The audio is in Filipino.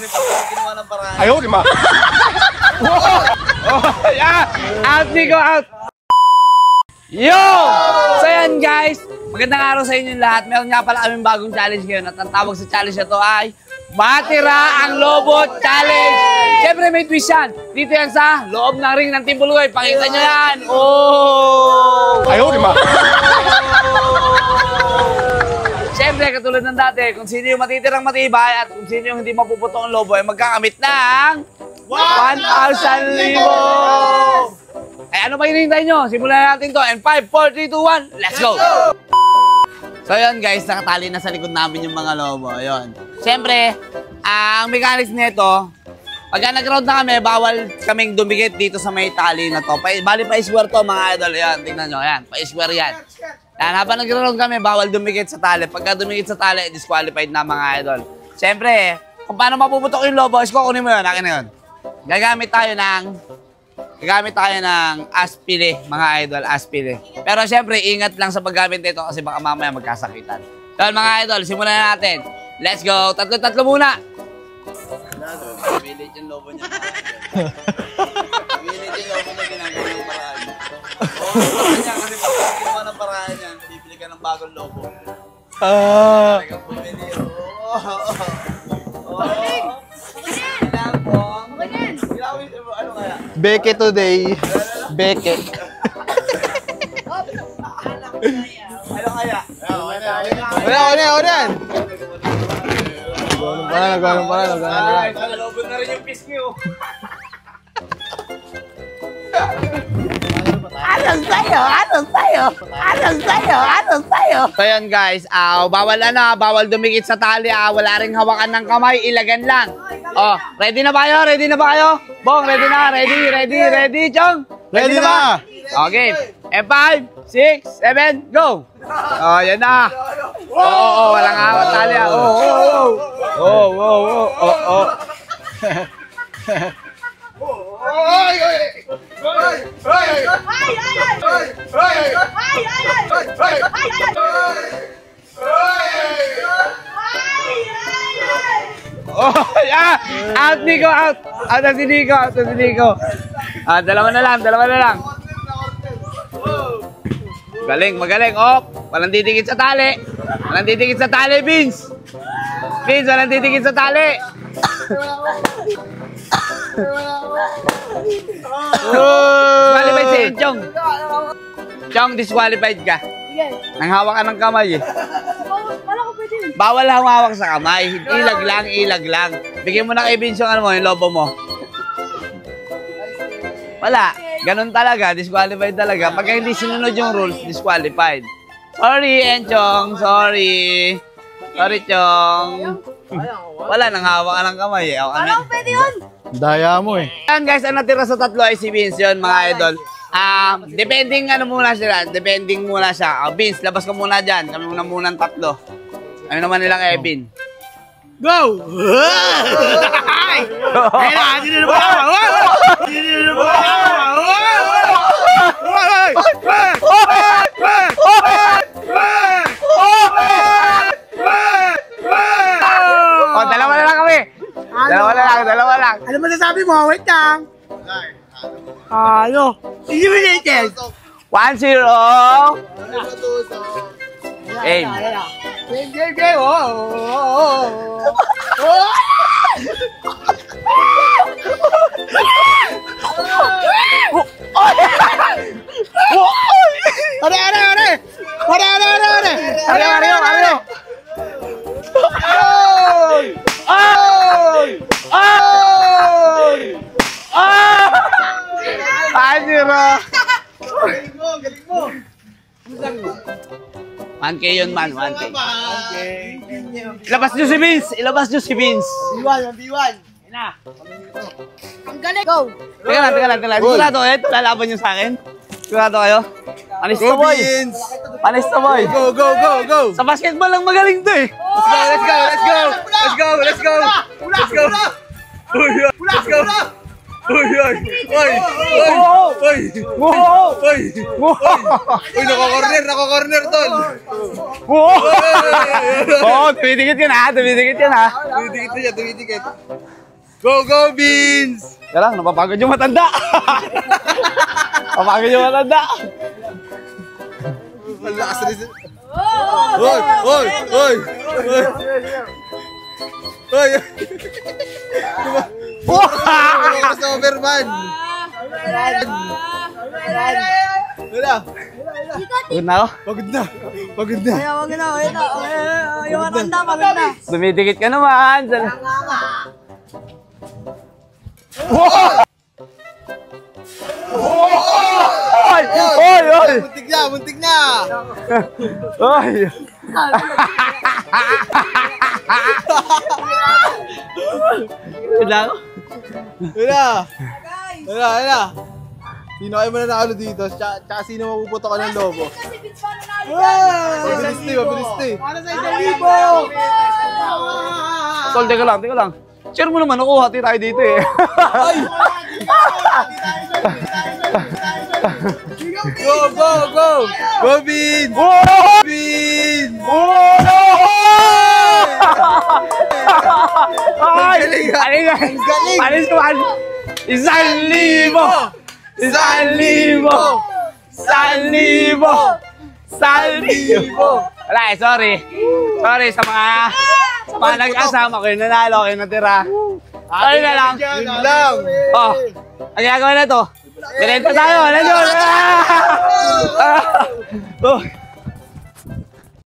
kasi pag ginawa ng paraan. Ayaw, di ma. Yeah! Out, Nico, out! Yo! So yan guys, magandang araw sa inyo lahat. Meron nga pala kaming bagong challenge ngayon at ang tawag sa challenge na to ay Matira ang Lobo Challenge! Siyempre may twist yan. Dito yan sa loob ng ring ng Team Bulugoy. Pakita nyo yan! Oh! Ayaw, di ma. Siyempre, katulad ng dati, kung sino yung matitirang matibay at kung sino yung hindi mapuputo ang lobo ay magkakamit ng 1,000 libo! Eh, ano pa hinihintay nyo? Simulan natin to. And 5, 4, 3, 2, 1, let's go! So yun guys, nakatali na sa likod namin yung mga lobo. Yun. Siyempre, ang mechanics nito, pagka nag-round na kami, bawal kaming dumikit dito sa may tali na to. Bali pa-square to mga idol. Yan, tingnan nyo. Yan, pa-square yan. Yan, habang nag-round kami, bawal dumikit sa tali. Pagka dumikit sa tali, disqualified na mga idol. Siyempre, kung paano mapuputok yung lobo, isko, kunin mo yun. Akin na yun. Gagamit tayo ng aspile, mga idol, aspile. Pero siyempre, ingat lang sa paggamit nito kasi baka mamaya magkasakitan. So, mga idol, simulan na natin. Let's go. Tatlo muna. Pilit yung lobo niya, mga idol. Pilit yung lobo niya, ginagawa ng paraan. Kasi pag ginawa ng paraan yan, bibili ka ng bagong lobo. Talagang bumili. Ano kaya? Beke today. Beke. Ano kaya? Wala. Ganun pa. Nalobot na rin yung piece niyo. Anong sa'yo? So yun guys, bawal dumikit sa tali, wala ring hawakan ng kamay, ilagan lang. Oh, ready na ba kayo? Bong, ready na? Ready, Chong? Ready na ba? Okay, and 5, 6, 7, go! Oh, yan na. Oo, walang hawak tali. Oh, yeah! Out, Nico, out! Out na si Nico. Dalawa na lang. Magaling. Oh, walang didikit sa tali. Vince. Walang didikit sa tali. Disqualified si Chong. Chong, disqualified ka. Nang hawak ka ng kamay eh. Bawal hawak sa kamay. Ilag lang. Bigyan mo na kay Vince yung yung lobo mo. Wala. Ganun talaga. Disqualified talaga. Pagka hindi sinunod yung rules, disqualified. Sorry, Enchong. Sorry, Chong. Wala nang hawak ka ng kamay eh. Parang pwede yun. Daya mo eh. Yan guys, ang natira sa tatlo ay si Vince yun, mga idol. Depending muna siya. Vince, labas ka muna dyan. Kami muna tatlo. Ano naman nilang Evin? Go! Oh, dalawa na lang kami. Dalawa lang. Ano masasabi mo? Wait lang. Eliminated. 1-0. Aim. Game. Galing mo. 1K yun man, 1K. Ilabas nyo si Vince. B1. Ang galing. Go. Teka lang. Sigurado kayo, lalaban nyo sa akin. Sigurado kayo. Panista boy. Go. Sa basketball lang magaling to eh. Let's go. Uy, uy, uy, uy, uy, uy, nako-corner, tol. Oo, tumidikit yun ha. Tumidikit. Go, Beans! Kaya lang, napapagod yung matanda. Napapagod yung matanda. Malakas rin sila. Uy! Crossover man! Wala! Pagod na ako. Pagod na! Yung matanda, pagod na. Dumidikit ka naman. Oy! Muntik na! Oy! Wala! Sino kayo mananalo dito? Tsaka sino mapuputo ka ng lobo? Mabilis to eh. Para sa 1,000. Tol, teka lang. Share mo naman ako, hati tayo dito eh. Go, Beans! Beans! Ay! Galing! Panis ko man! 1,000! 1,000! Wala eh, sorry. Sorry sa mga nag-asama ko yung nanalo, kayo natira. Sorry na lang. Yun lang! Oh, ang gagawin na to. Dirento tayo, let's go!